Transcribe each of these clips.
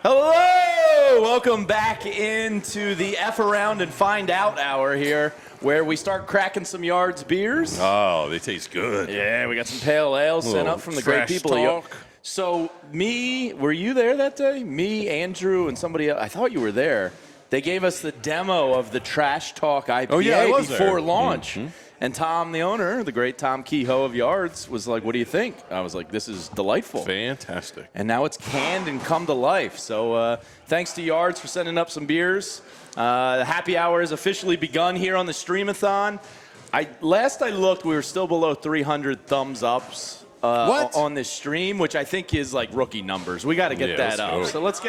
Hello! Welcome back into the F Around and Find Out hour here, where we start cracking some Yards beers. Oh, they taste good. Yeah, we got some pale ale sent up from the great people. Talk. So were you there that day? Me, Andrew, and somebody else. I thought you were there. They gave us the demo of the Trash Talk IPA before launch. Mm-hmm. And Tom, the owner, the great Tom Kehoe of Yards, was like, what do you think? I was like, this is delightful. Fantastic. And now it's canned and come to life. So thanks to Yards for sending up some beers. The happy hour has officially begun here on the Streamathon. Last I looked, we were still below 300 thumbs ups on this stream, which I think is like rookie numbers. We got to get that up. So let's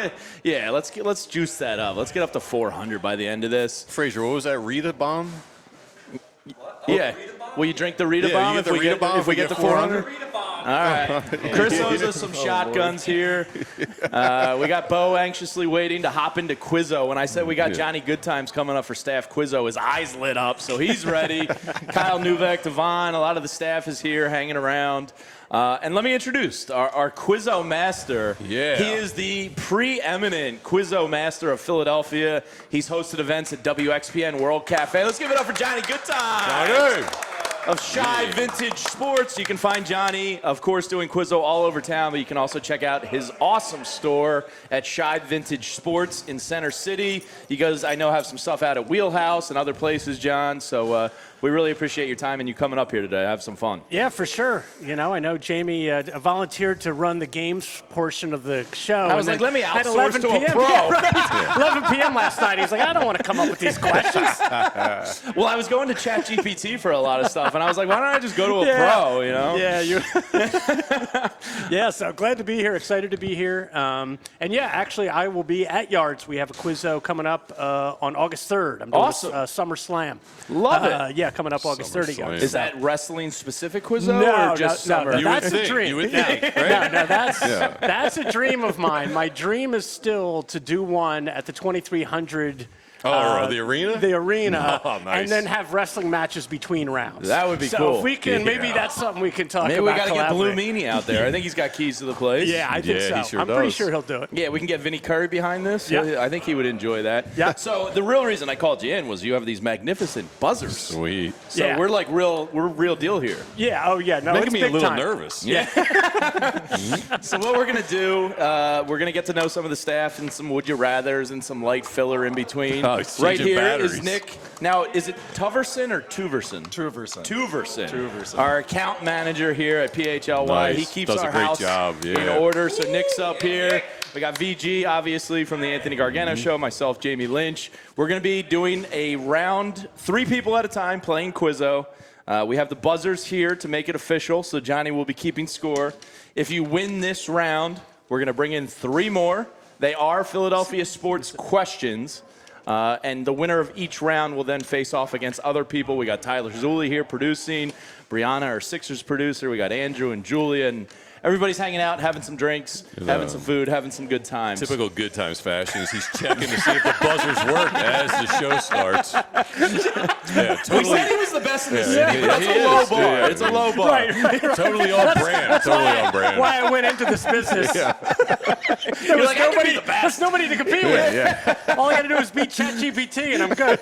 juice that up. Let's get up to 400 by the end of this. Fraser, what was that Rita bomb? Yeah. Will you drink the Rita bomb if we get to 400? All right. Chris owes us some shotguns here. We got Bo anxiously waiting to hop into Quizzo. When I said we got Johnny Goodtimes coming up for staff Quizzo, his eyes lit up, so he's ready. Kyle Nuvek, Devon, a lot of the staff is here hanging around. And let me introduce our Quizzo master. Yeah. He is the preeminent Quizzo master of Philadelphia. He's hosted events at WXPN World Cafe. Let's give it up for Johnny Goodtimes. Johnny! Of PHLY Vintage Sports. You can find Johnny, of course, doing Quizzo all over town, but you can also check out his awesome store at PHLY Vintage Sports in Center City. You guys, I know, have some stuff out at Wheelhouse and other places, John, so we really appreciate your time and you coming up here today. Have some fun. Yeah, for sure. You know, I know Jamie volunteered to run the games portion of the show. I was like, let me at outsource 11 to a p.m. pro. Yeah, right. 11 p.m. last night. He's like, I don't want to come up with these questions. Well, I was going to ChatGPT for a lot of stuff, and I was like, why don't I just go to a pro, you know? Yeah, yeah, so glad to be here, excited to be here. And yeah, actually, I will be at Yards. We have a Quizzo coming up on August 3rd. I'm doing awesome. Summer Slam. Love it. Yeah, coming up August 30th. Is that wrestling-specific Quizzo or just summer? No, that's a dream. You would think, right? No, that's a dream of mine. My dream is still to do one at the 2300. The arena? The arena. Oh, nice. And then have wrestling matches between rounds. That would be cool. So if we can, maybe that's something we can talk about. Maybe we got to get Blue Meanie out there. I think he's got keys to the place. Yeah, I think so. He sure I'm pretty sure he'll do it. Yeah, we can get Vinnie Curry behind this. Yeah. I think he would enjoy that. Yeah. So the real reason I called you in was you have these magnificent buzzers. Sweet. So we're like we're real deal here. Yeah, oh yeah. No, Making it's me a big little time. nervous. Yeah. So what we're going to do, we're going to get to know some of the staff and some would you rathers and some light filler in between. Right here is Nick. Now, is it Tuverson or Tuverson? Tuverson. Our account manager here at PHLY. Nice. He keeps Does our a great house job. in order. So Nick's up here. We got VG, obviously, from the Anthony Gargano Show. Myself, Jamie Lynch. We're going to be doing a round, 3 people at a time, playing Quizzo. We have the buzzers here to make it official, so Johnny will be keeping score. If you win this round, we're going to bring in 3 more. They are Philadelphia sports questions. And the winner of each round will then face off against other people. We got Tyler Zulli here producing, Brianna, our Sixers producer. We got Andrew and Julia, and everybody's hanging out, having some drinks, having some food, having some good times. Typical Good Times fashion is he's checking to see if the buzzers work as the show starts. Yeah, totally. We said he was the best in the city, but that's a low bar. Yeah. It's a low bar. Right. Totally on brand. Totally on brand. Why I went into this business. You're like, I could be the best. There's nobody to compete with. All I got to do is beat ChatGPT, and I'm good.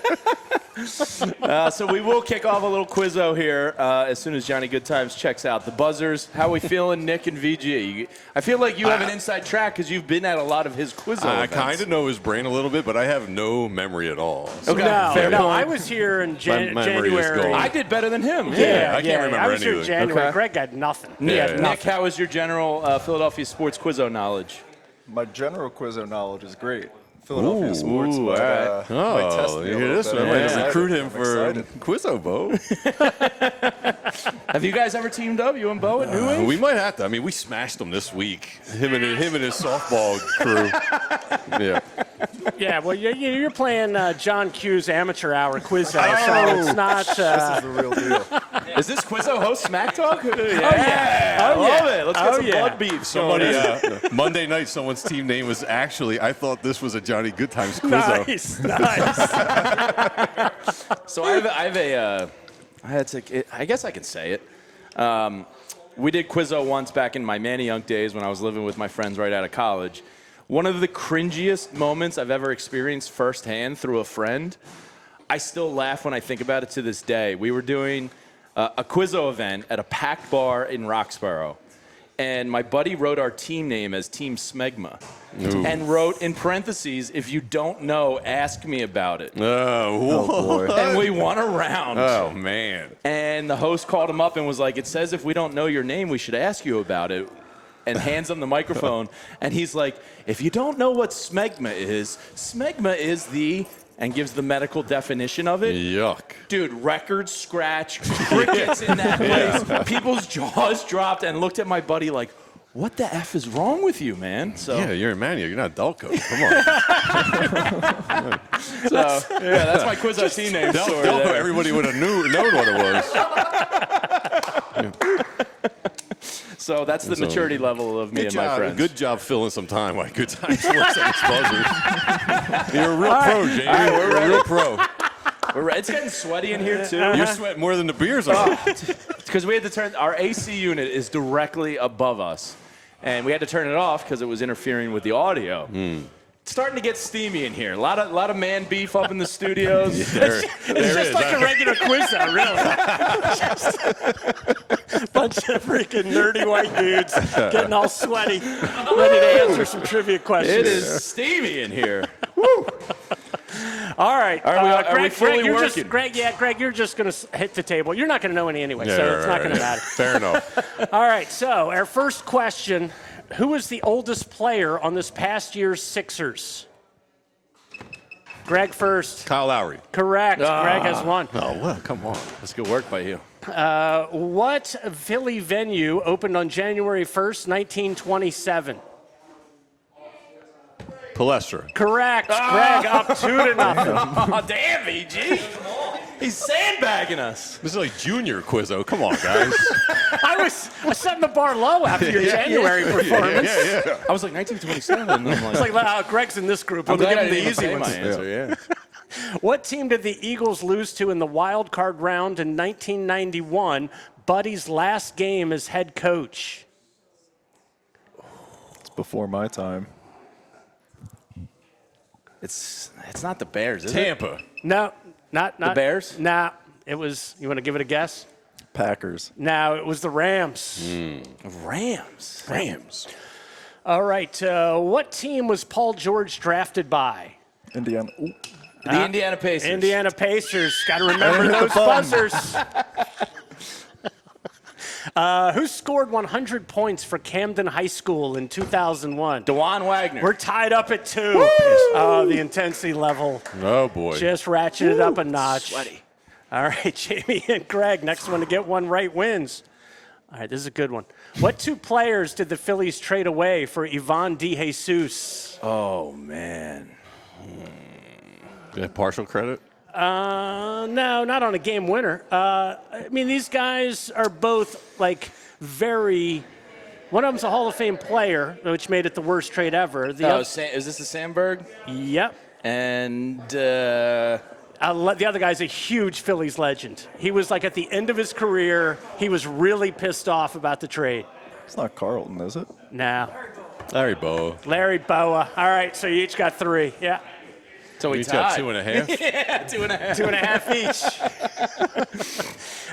So we will kick off a little Quizzo here as soon as Johnny Goodtimes checks out. The buzzers, how we feeling, Nick and VG? I feel like you have an inside track because you've been at a lot of his Quizzo I events. kind of know his brain a little bit, but I have no memory at all. So. Okay. No, I was here in January. I did better than him. I can't remember I was here in anything. January. Okay. Greg got nothing. Nick, how was your general Philadelphia sports Quizzo knowledge? My general Quizzo knowledge is great. Philadelphia sports, all but right. might test me you a hear little this? bit. I might I'm recruit excited. him I'm for excited. Quizzo, Bo. Have you guys ever teamed up, you and Bo at New Wave? We might have to. I mean, we smashed him this week. Him and his softball crew. Yeah. Yeah, well, you're playing John Q's amateur hour Quizzo, so it's not. This is the real deal. Is this Quizzo host Smack Talk? yeah. I love it. Let's get some blood beef. Somebody, Monday night, someone's team name was actually, I thought this was a Johnny Goodtimes Quizzo. Nice. So I guess I can say it. We did Quizzo once back in my Manny Young days when I was living with my friends right out of college. one of the cringiest moments I've ever experienced firsthand through a friend. I still laugh when I think about it to this day. We were doing a Quizzo event at a packed bar in Roxborough. And my buddy wrote our team name as Team Smegma. Ooh. And wrote in parentheses, if you don't know, ask me about it. Oh, boy. And we won a round. Oh, man. And the host called him up and was like, it says if we don't know your name, we should ask you about it. And hands him the microphone. And he's like, if you don't know what smegma is the, and gives the medical definition of it. Yuck. Dude, record scratch, crickets in that place. People's jaws dropped and looked at my buddy like, what the F is wrong with you, man? So, Yeah, you're a manual. You're not Delco. Come on. that's my Quizzo team name story. Delco, there. everybody would have known what it was. So that's the maturity level of me Good and my job. friends. Good job filling some time while Goodtimes works on his buzzers. You're a real pro, Jamie. You're a real pro. It's getting sweaty in here, too. You're sweating more than the beers are. Because we had to turn, our AC unit is directly above us. And we had to turn it off because it was interfering with the audio. It's starting to get steamy in here. A lot of man beef up in the studios. It's just like a regular Quizzo, really. Bunch of freaking nerdy white dudes getting all sweaty, ready to answer some trivia questions. It is steamy in here. All right. Are we fully you're working? Greg, you're just going to hit the table. You're not going to know any anyway, so it's not going to matter. Fair enough. All right, so our first question, who is the oldest player on this past year's Sixers? Greg first. Kyle Lowry. Correct. Greg has one. Oh, well, come on. That's good work by you. What Philly venue opened on January 1st, 1927? Palestra. Correct. Greg up 2-0. Oh, damn, VG. He's sandbagging us. This is like junior Quizzo. Come on, guys. I was setting the bar low after your January performance. Yeah. I was like 1927. I'm like, It's like, Greg's in this group. I'm We'll glad give I him the didn't easy say ones. my answer, yeah. What team did the Eagles lose to in the wild card round in 1991? Buddy's last game as head coach. It's before my time. It's not the Bears, is Tampa. No, not The Bears? Nah, it was. You want to give it a guess? Packers. No, it was the Rams. it? Rams. All right. What team was Paul George drafted by? Indiana. Ooh. The Indiana Pacers. Indiana Pacers. Got to remember hit the those button. buzzers. Who scored 100 points for Camden High School in 2001? DeJuan Wagner. We're tied up at 2. Oh, the intensity level Oh, boy. just ratcheted up a notch. Sweaty. All right, Jamie and Greg, next one to get one right wins. All right, this is a good one. What two players did the Phillies trade away for Ivan DeJesus? Oh, man. Do you have partial credit? No, not on a game winner. I mean, these guys are both like very. One of them's a Hall of Fame player, which made it the worst trade ever. Is this the Sandberg? Yep. And The other guy's a huge Phillies legend. He was like at the end of his career. He was really pissed off about the trade. It's not Carlton, is it? Now, Larry Boa. Larry Boa. All right, so you each got 3. Yeah. so we He's tied. got 2.5. Yeah, 2.5. 2.5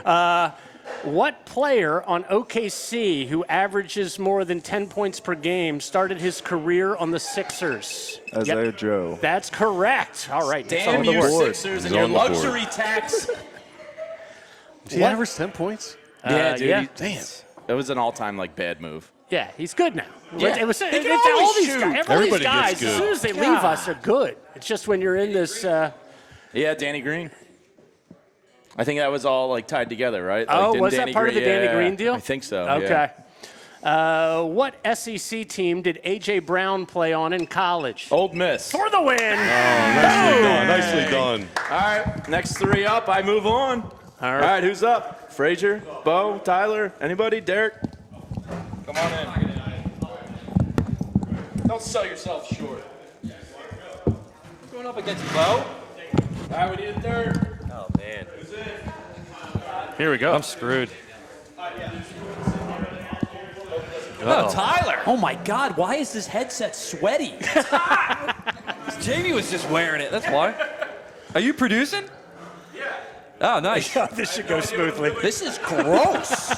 each. What player on OKC who averages more than 10 points per game started his career on the Sixers? Isaiah Joe. That's correct. All right. Damn on the you, board. Sixers, and He's your on the board. luxury tax. Did he average 10 points? Yeah, dude. yeah. Damn. That was an all-time bad move. Yeah, he's good now. Yeah. It was, He can it's always all these shoot. guys, all these Everybody guys, gets as good. soon as they leave us, are good. It's just when you're in this. Yeah, Danny Green. I think that was all tied together, right? Oh, didn't was that Danny part of the Danny yeah, Green deal? I think so. Okay. Yeah. What SEC team did A.J. Brown play on in college? Old Miss. For the win. Nicely done. Nicely done. All right, next 3 up. I move on. All All right, who's up? Frazier, Bo, Tyler, anybody? Derek? Come on in. Don't sell yourself short. Going up against Bo. All right, we need a third. Oh, man. Here we go. I'm screwed. Oh, Tyler. Oh, my God. Why is this headset sweaty? Jamie was just wearing it. That's why. Are you producing? Yeah. Oh, nice. This should go smoothly. This is gross.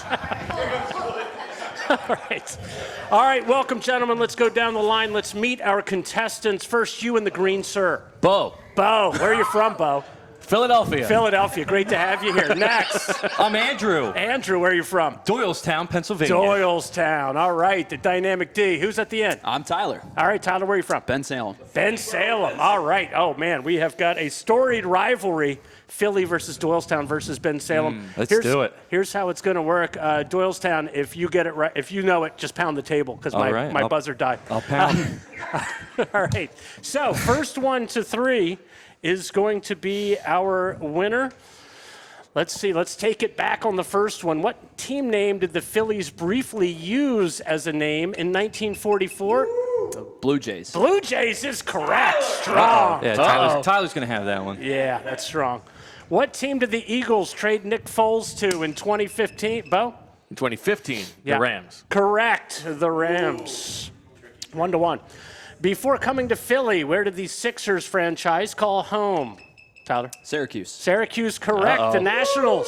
All right, welcome, gentlemen. Let's go down the line. Let's meet our contestants. First, you in the green, sir. Bo. Bo, where are you from, Bo? Philadelphia. Philadelphia. Great to have you here. Next, I'm Andrew. Andrew, where are you from? Doylestown, Pennsylvania. Doylestown. All right, the dynamic D. Who's at the end? I'm Tyler. All right, Tyler, where are you from? Bensalem. Bensalem. All right. Oh, man, we have got a storied rivalry. Philly versus Doylestown versus Bensalem. Let's do it. Here's how it's going to work. Doylestown, if you get it right, if you know it, just pound the table because my buzzer died. I'll pound. All right. So first 1 to 3 is going to be our winner. Let's see. Let's take it back on the first one. What team name did the Phillies briefly use as a name in 1944? Blue Jays. Blue Jays is correct. Strong. Yeah, Tyler's going to have that one. Yeah, that's strong. What team did the Eagles trade Nick Foles to in 2015? Bo? In 2015, Yeah. the Rams. Correct. The Rams. 1-1. Before coming to Philly, where did the Sixers franchise call home? Tyler? Syracuse. Syracuse, correct. The Nationals.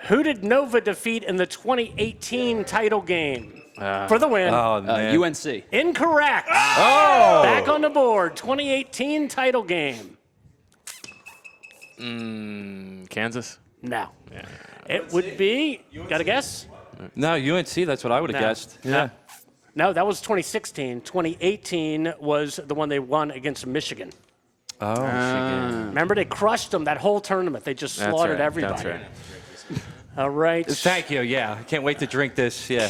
Who did Nova defeat in the 2018 title game? For the win. Oh, man. UNC. Incorrect. Oh! Back on the board. 2018 title game. Kansas. No. It would be, got a guess? No, UNC, that's what I would have No. guessed. Yeah. No, that was 2016. 2018 was the one they won against Michigan. Oh, Michigan. Remember, they crushed them that whole tournament. They just That's slaughtered right, everybody. that's right. All right. Thank you, yeah. I can't wait to drink this, yeah.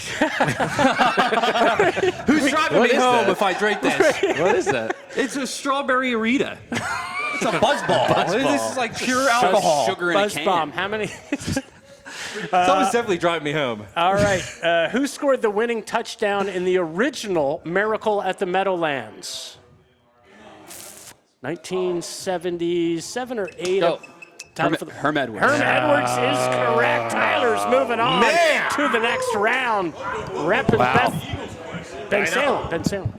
Who's driving me home if I drink this? What is that? It's a strawberry Arita. It's a buzzball. This is like pure alcohol. Sugar in a Buzz can. bomb. How many? Someone's definitely driving me home. All right. Who scored the winning touchdown in the original Miracle at the Meadowlands? 1977 or 8? Oh, Herm Edwards. Edwards is correct. Tyler's moving on to the next round. Repping Ben Salem.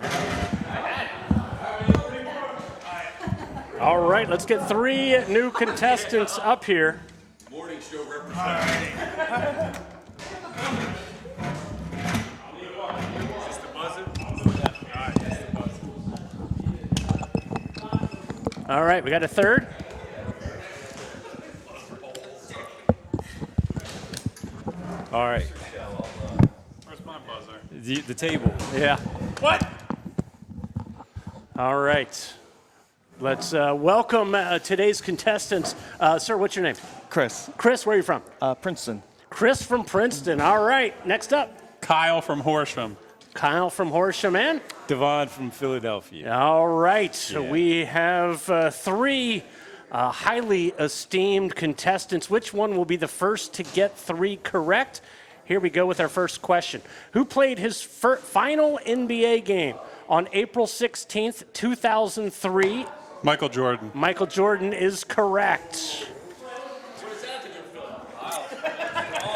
All right, let's get 3 new contestants up here. Morning show representative. All right, we got a third. All right. Where's my buzzer? The table. Yeah. What? All right. Let's welcome today's contestants. Sir, what's your name? Chris, Chris, where are you from? Princeton. Chris from Princeton. All right. Next up, Kyle from Horsham. Kyle from Horsham, and Devon from Philadelphia. all right. So we have 3 highly esteemed contestants. Which one will be the first to get 3 correct? Here we go with our first question. Who played his final NBA game on April 16th, 2003? Michael Jordan. Michael Jordan is correct.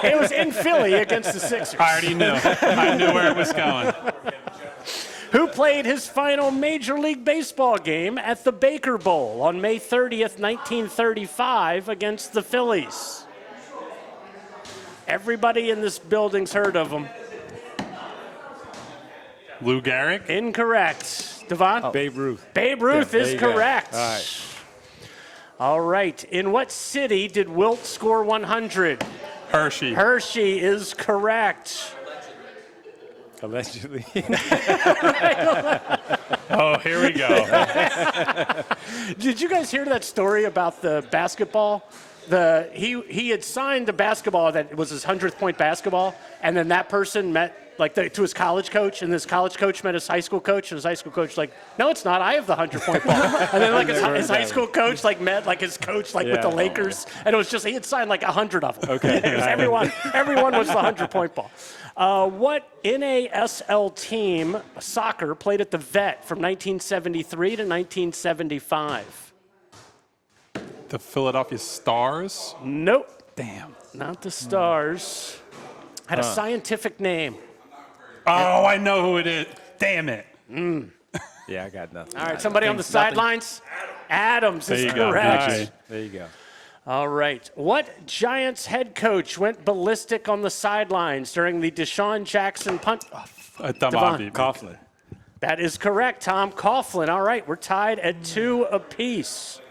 It was in Philly against the Sixers. I already knew. I knew where it was going. Who played his final Major League Baseball game at the Baker Bowl on May 30th, 1935 against the Phillies? Everybody in this building's heard of him. Lou Gehrig. Incorrect. Devon? Babe Ruth. Babe Ruth there is you go. correct. All right. All right. In what city did Wilt score 100? Hershey. Hershey is correct. Allegedly. Oh, here we go. Did you guys hear that story about the basketball? He had signed the basketball that was his 100th point basketball, and then that person met to his college coach, and this college coach met his high school coach, and his high school coach was like, no, it's not. I have the 100-point ball. And then his high school coach met his coach with the Lakers, and it was just he had signed 100 of them. Okay. It was everyone was the 100-point ball. What NASL team soccer played at the Vet from 1973 to 1975? The Philadelphia Stars. Nope. Damn. Not the Stars. Had a scientific name. Oh, I know who it is. Damn it. Yeah, I got nothing. All right, somebody on the Nothing. sidelines? Adams There is you go. correct. Nice. There you go. All right. What Giants head coach went ballistic on the sidelines during the Deshaun Jackson punt? Devon. Coughlin. That is correct, Tom Coughlin. All right, we're tied at 2 apiece.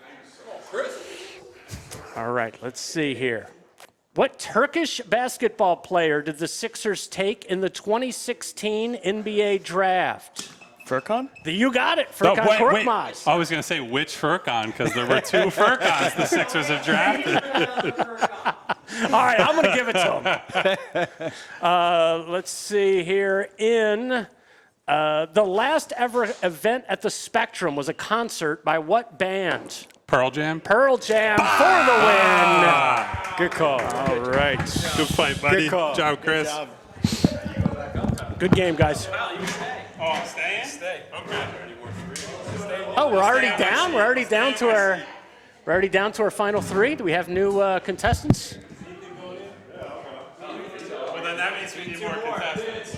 All right, let's see here. What Turkish basketball player did the Sixers take in the 2016 NBA draft? Furkan? You got it, No, Furkan wait. Korkmaz. I was going to say which Furkan, because there were 2 Furkans the Sixers have drafted. All right, I'm going to give it to him. Let's see here. In the last ever event at the Spectrum was a concert by what band? Pearl Jam? Pearl Jam for the win. Good call. All right. Good fight, buddy. Good call. Good job, Chris. Good game, guys. Oh, I'm staying? Stay. Okay. Oh, we're already down. We're already down to our. We're already down to our final 3. Do we have new contestants? Well, then that means we need more contestants.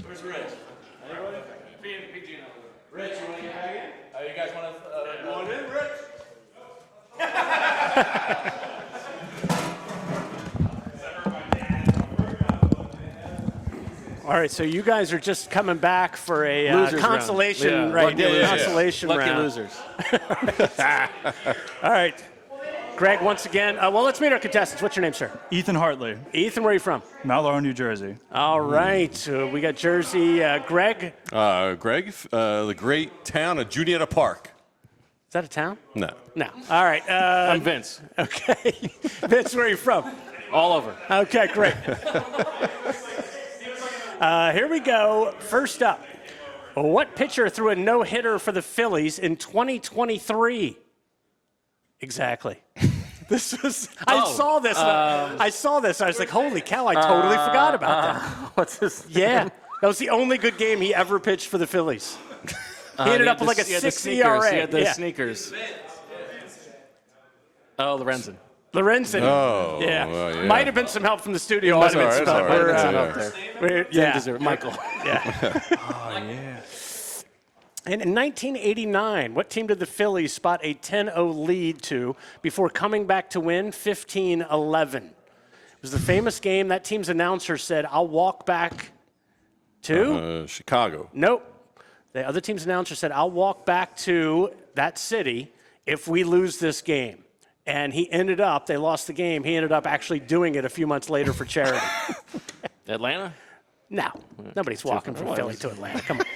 Where's Rich? Rich, you want to get back in? Oh, you guys want to go on in, Rich? All right, so you guys are just coming back for a Losers round. consolation, Yeah. right? Lucky losers. Consolation Lucky round. losers. All right, Greg. Once again, well, let's meet our contestants. What's your name, sir? Ethan Hartley, Ethan. Where are you from? Mount Laurel, New Jersey. All right, we got Jersey. Greg, Greg, the great town of Juniata Park. is that a town? No. No. All right. I'm Vince. Okay. Vince, where are you from? All over. Okay, great. Here we go. First up, what pitcher threw a no-hitter for the Phillies in 2023? Exactly. This was. I saw this. I saw this. I was like, "Holy cow! I totally forgot about that." What's this? Yeah, that was the only good game he ever pitched for the Phillies. He ended up with like a 6 ERA. He had the Yeah. sneakers. Oh, Lorenzen. Lorenzen. Oh, yeah. well, yeah. Might have been some help from the studio That's all audience. right, that's all but right. we're, That's uh, all Up there. we're- yeah. Deserve. Michael. Yeah. Oh, yeah. And in 1989, what team did the Phillies spot a 10-0 lead to before coming back to win 15-11? It was the famous game. That team's announcer said, "I'll walk back to." Chicago. Nope. The other team's announcer said, "I'll walk back to that city if we lose this game." And he ended up, they lost the game. He ended up actually doing it a few months later for charity. Atlanta? No, nobody's walking from Philly to Atlanta. Come on.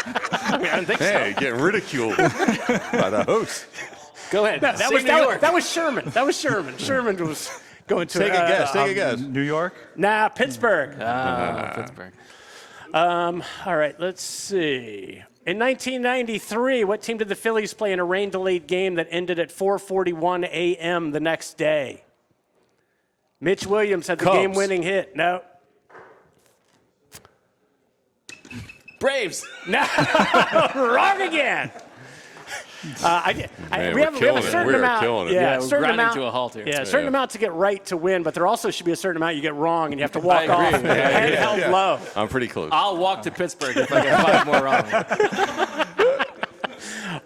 I mean, I don't think Hey, getting ridiculed by the host. Go ahead. so. Say New York. That was Sherman. That was Sherman. Sherman was going to Take a guess. Take a guess. New York? Nah, Pittsburgh. Pittsburgh. All right, let's see. In 1993, what team did the Phillies play in a rain-delayed game that ended at 4:41 a.m. the next day? Mitch Williams had the Cubs. game-winning hit. No. Braves. No. Wrong again. Man, we have a killing it. certain We are amount. killing it. Yeah, a we're certain grinding amount to a halt here. Yeah, a certain amount to get right to win, but there also should be a certain amount you get wrong, and you have to walk agree. off head held low. I'm pretty close. I'll walk to Pittsburgh if I get 5 more wrong.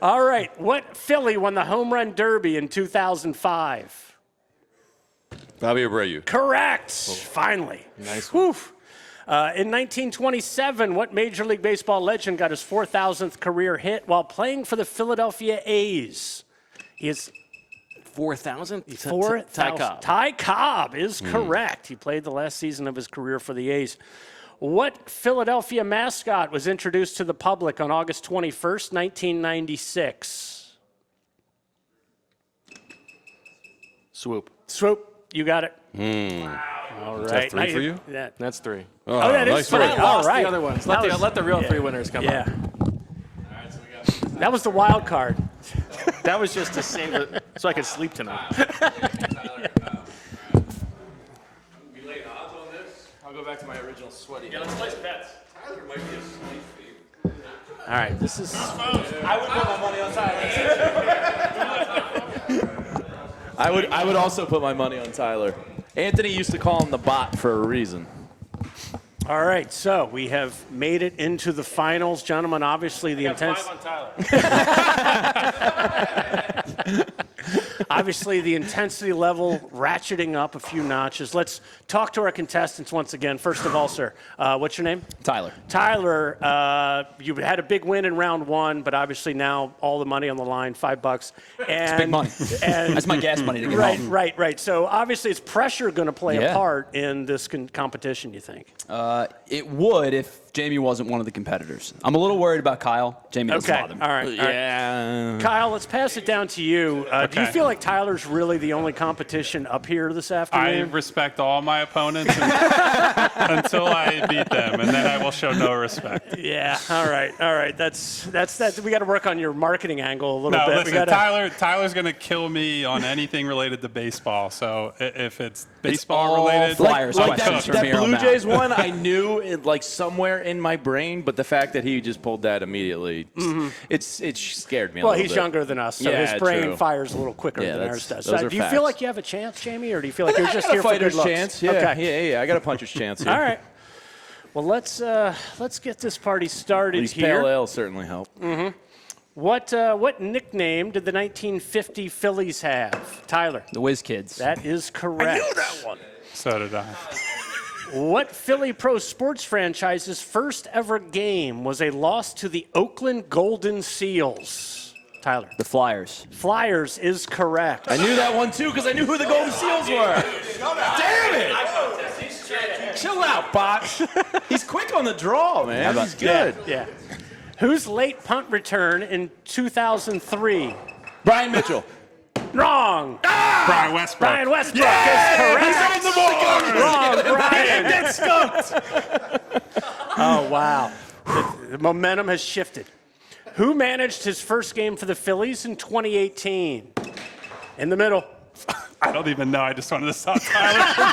All right, what Philly won the home run derby in 2005? Bobby Abreu. Correct. Finally. Nice Whew. In 1927, what Major League Baseball legend got his 4,000th career hit while playing for the Philadelphia A's? He is 4,000? 4,000. Ty Cobb. Ty Cobb is correct. He played the last season of his career for the A's. What Philadelphia mascot was introduced to the public on August 21st, 1996? Swoop. Swoop, you got it. All Is right. that 3 for you? Yeah. That's 3. Oh, that is nice three. work. I lost All right. the other ones. That Let, was- let the real yeah. 3 winners come Yeah. up. That was the wild card. That was just to save it so I could sleep tonight. We lay odds on this. I'll go back to my original sweaty. Yeah, let's place bets. Tyler might be a slight favorite. All right, this is. I would put my money on Tyler. I would also put my money on Tyler. Anthony used to call him the bot for a reason. All right, so we have made it into the finals, gentlemen. Obviously, the intense. Obviously, the intensity level ratcheting up a few notches. Let's talk to our contestants once again. First of all, sir, what's your name? Tyler. Tyler, you had a big win in round one, but obviously now all the money on the line, $5. And, Big money. And, That's my gas money to get right, home. right. So obviously, is pressure going to play a Yeah. part in this competition, you think? It would if Jamie wasn't one of the competitors. I'm a little worried about Kyle. Jamie doesn't Okay, bother me. all right. Yeah. Kyle, let's pass it down to you. Do you Okay. feel like Tyler's really the only competition up here this I afternoon? respect all my opponents until I beat them, and then I will show no respect. Yeah. All right. That's that. We got to work on your marketing angle a little No, bit. listen, We gotta, Tyler's going to kill me on anything related to baseball. So if it's baseball all related, Flyers I'm Like that, questions cooked. from that here on Blue out. Jays one, I knew it like somewhere in my brain, but the fact that he just pulled that immediately, it scared me a well, little he's bit. younger than us, so Yeah, his brain true. fires a little quicker Yeah, than that's- ours does. those So are do you facts. feel like you have a chance, Jamie, or do you feel like you're just I got here a for good fighter's looks? chance. Yeah, Okay. yeah. I got a puncher's chance here. All right. Well, let's get this party started These here. pale ale certainly help. What nickname did the 1950 Phillies have? Tyler. The Whiz Kids. That is correct. So did I. What Philly pro sports franchise's first ever game was a loss to the Oakland Golden Seals? Tyler. The Flyers. Flyers is correct. I knew that one too because I knew who the Golden Seals were. Damn it! Chill out, bot. He's quick on the draw, man. He's good. Yeah. Whose late punt return in 2003? Brian Mitchell. Wrong. Brian Westbrook. Brian Westbrook is correct. He's on the board. Wrong, Brian. Get skunked. Oh, wow. The momentum has shifted. Who managed his first game for the Phillies in 2018? In the middle. I don't even know. I just wanted to stop Tyler from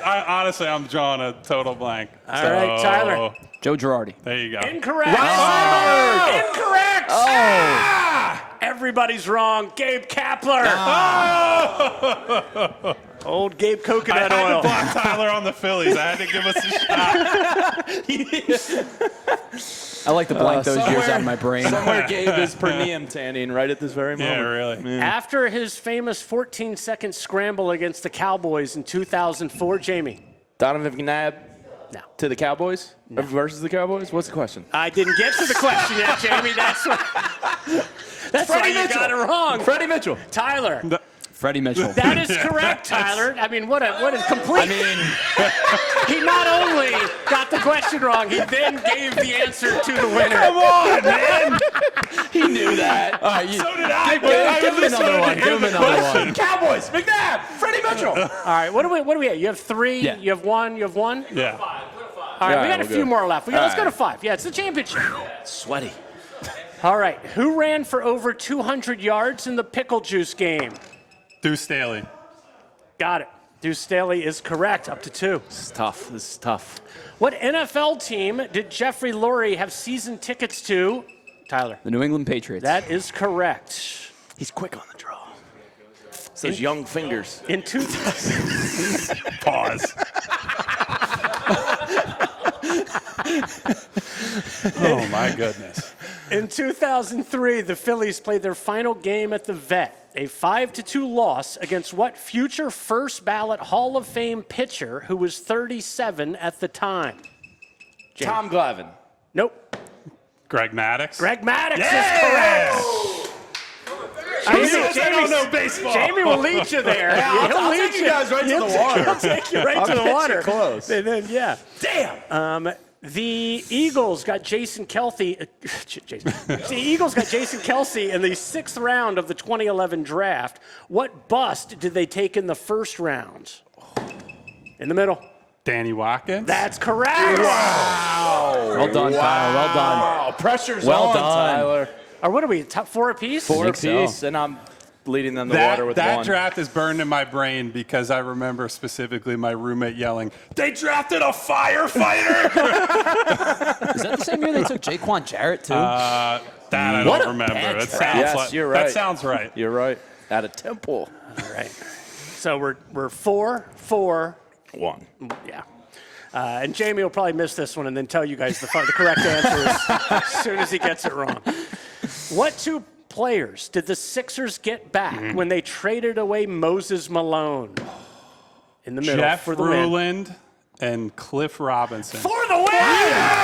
I honestly, I'm drawing a total blank. All right, Tyler. Joe Girardi. There you go. Incorrect. Incorrect. Oh. Everybody's wrong. Gabe Kapler. Old Gabe Coconut I had Oil. to block Tyler on the Phillies. I had to give us a shot. I like to blank those years somewhere- out of my brain. Somewhere Gabe is per diem tanning right at this very moment. Yeah, really. After his famous 14-second scramble against the Cowboys in 2004, Jamie. Donovan McNabb No. to the Cowboys versus the Cowboys? What's the question? I didn't get to the question yet, Jamie. That's why Freddie you Mitchell. got it wrong. Freddie Mitchell. Tyler. Freddie Mitchell. That is correct, Tyler. I mean, what a complete. He not only got the question wrong, he then gave the answer to the winner. Come on, man. He knew that. All right, So did I, but I give him was another listening one. to Give hear him the another question. one. Cowboys, McNabb, Freddie Mitchell. All right, what do we have? You have three. Yeah. You have one. You have one. Yeah. All right, Yeah, we got a we'll few go. more left. Let's All go to right. 5. Yeah, it's the championship. Sweaty. All right, who ran for over 200 yards in the pickle juice game? Deuce Staley. Got it. Deuce Staley is correct, up to 2. This is tough. This is tough. What NFL team did Jeffrey Lurie have season tickets to? Tyler. The New England Patriots. That is correct. He's quick on the draw. It's those young fingers. In 2000. Pause. Oh, my goodness. In 2003, the Phillies played their final game at the Vet, a 5-2 loss against what future first ballot Hall of Fame pitcher who was 37 at the time? Tom Glavine. Nope. Greg Maddux. Greg Maddux is correct. I don't know baseball. Jamie will lead you there. I'll take you guys right to the water. He'll take you right to the get you water. close. And then, yeah. Damn. The Eagles got Jason Kelsey. The Eagles got Jason Kelsey in the 6th round of the 2011 draft. What bust did they take in the first round? In the middle. Danny Watkins. That's correct. Well done, Kyle. Well done. Oh, pressure's Well on, done. Tyler. Or what are we? Top 4 apiece? Four think so. apiece, and I'm leading them to water with that one. draft is burned in my brain because I remember specifically my roommate yelling, "They drafted a firefighter!" Is that the same year they took Jaquan Jarrett, too? That I What don't a remember. bad That draft. sounds Yes, like you're right. That sounds right. You're right. At a Temple. All right. So we're 4-4. One. Yeah. And Jamie will probably miss this one and then tell you guys the correct answer as soon as he gets it wrong. What two players did the Sixers get back when they traded away Moses Malone? In the middle Jeff for the win. Ruland and Cliff Robinson. For the win! There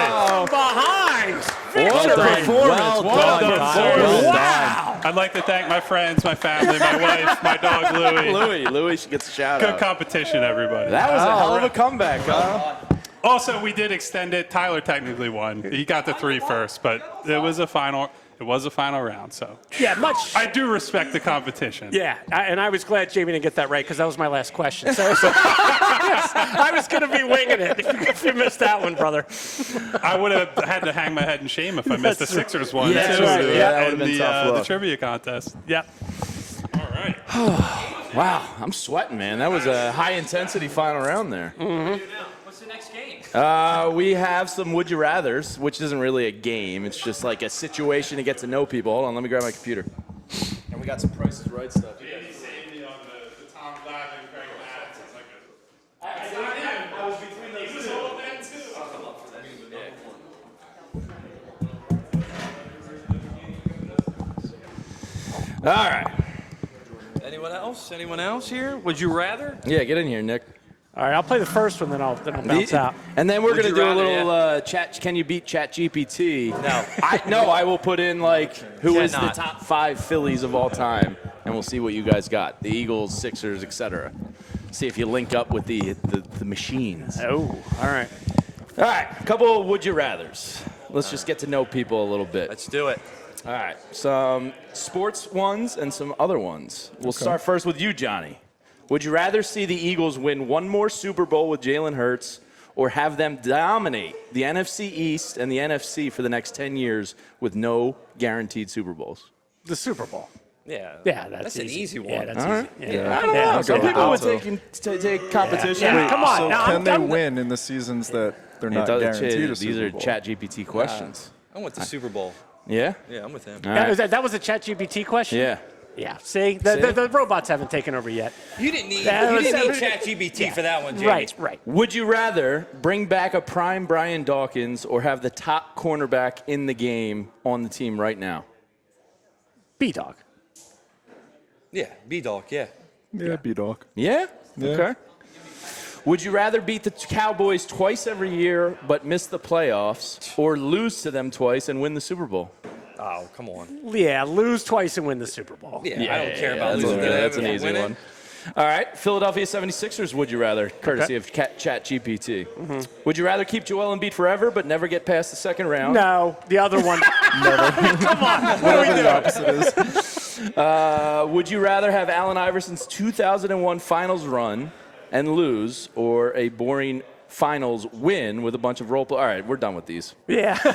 it is! Behind! Victory! Performance. Well done, boys. Wow! I'd like to thank my friends, my family, my wife, my dog Louie. Louis gets a shout Good out. competition, everybody. That was a hell of a comeback, huh? Also, we did extend it. Tyler technically won. He got the 3 first, but it was a final. It was a final round, so Yeah, much. I do respect the competition. Yeah, and I was glad Jamie didn't get that right because that was my last question. So I was going to be winging it if you missed that one, brother. I would have had to hang my head in shame if I missed the Sixers one. Yeah, too, that's right. Yeah, that and would've been tough the luck. trivia contest. Yep. All right. Wow, I'm sweating, man. That was a high-intensity final round there. What's the next game? We have some Would You Rathers, which isn't really a game. It's just like a situation to get to know people. Hold on, let me grab my computer. And we got some Prices Right stuff. Jamie saved me on the Tom Glavine, Craig Maddox. It's like I was between those two. All right. Anyone else? Anyone else here? Would you rather? Yeah, get in here, Nick. All right, I'll play the first one, then I'll bounce out. And then we're Would going to you do a rather, little chat. Can you beat ChatGPT? No. I will put in, like, who is the Cannot. top 5 Phillies of all time, and we'll see what you guys got. The Eagles, Sixers, etc. See if you link up with the machines. Oh, all right. All right, a couple of Would You Rathers. Let's just get to know people a little bit. Let's do it. All right, some sports ones and some other ones. We'll start first with you, Johnny. Would you rather see the Eagles win one more Super Bowl with Jalen Hurts or have them dominate the NFC East and the NFC for the next 10 years with no guaranteed Super Bowls? The Super Bowl. Yeah. Yeah, That's an easy one. Yeah, that's All right. easy. I don't know. Some go people would Alto. take competition. Yeah, come on. So now, can they I'm- win in the seasons that they're It not does- guaranteed a These Super are Bowl? ChatGPT questions. I want the Super Bowl. Yeah? Yeah, I'm with him. All right. That was a ChatGPT question? Yeah. Yeah, see? The robots haven't taken over yet. You didn't need That was- ChatGPT for that one, Jamie. Right. Would you rather bring back a prime Brian Dawkins or have the top cornerback in the game on the team right now? B-Dog. Yeah, B-Dog, yeah. Yeah, B-Dog. Yeah? Yeah. Okay. Would you rather beat the Cowboys twice every year but miss the playoffs or lose to them twice and win the Super Bowl? Oh, come on. Yeah, lose twice and win the Super Bowl. Yeah, I don't care about that's losing to them. That's an if I'm easy winning. one. All right, Philadelphia 76ers, would you rather, courtesy of ChatGPT. Would you rather keep Joel Embiid forever but never get past the second round? No, the other one. Come on. What are we doing? Opposite is. Would you rather have Allen Iverson's 2001 finals run and lose or a boring finals win with a bunch of role play? All right, we're done with these. Yeah. All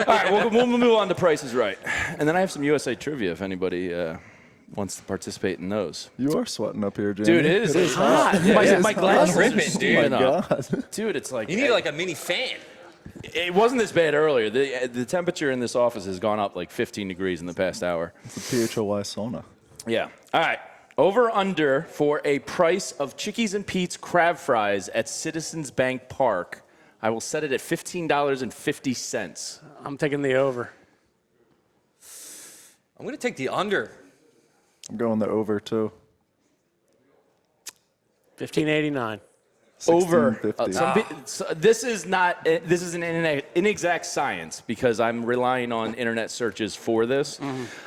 right, we'll move on to Price is Right. And then I have some USA trivia if anybody wants to participate in those. You are sweating up here, Jamie. Dude, it is hot. My glasses Ripping, are dude. steaming Oh my up. God. Dude, it's like You need like a mini fan. it wasn't this bad earlier. The temperature in this office has gone up like 15 degrees in the past hour. It's a PHLY sauna. Yeah. All right. Over under for a price of Chickies and Pete's crab fries at Citizens Bank Park. I will set it at $15.50. I'm taking the over. I'm going to take the under. I'm going the over, too. $15.89. Over. $16.50. This is not. This is an inexact science because I'm relying on internet searches for this. To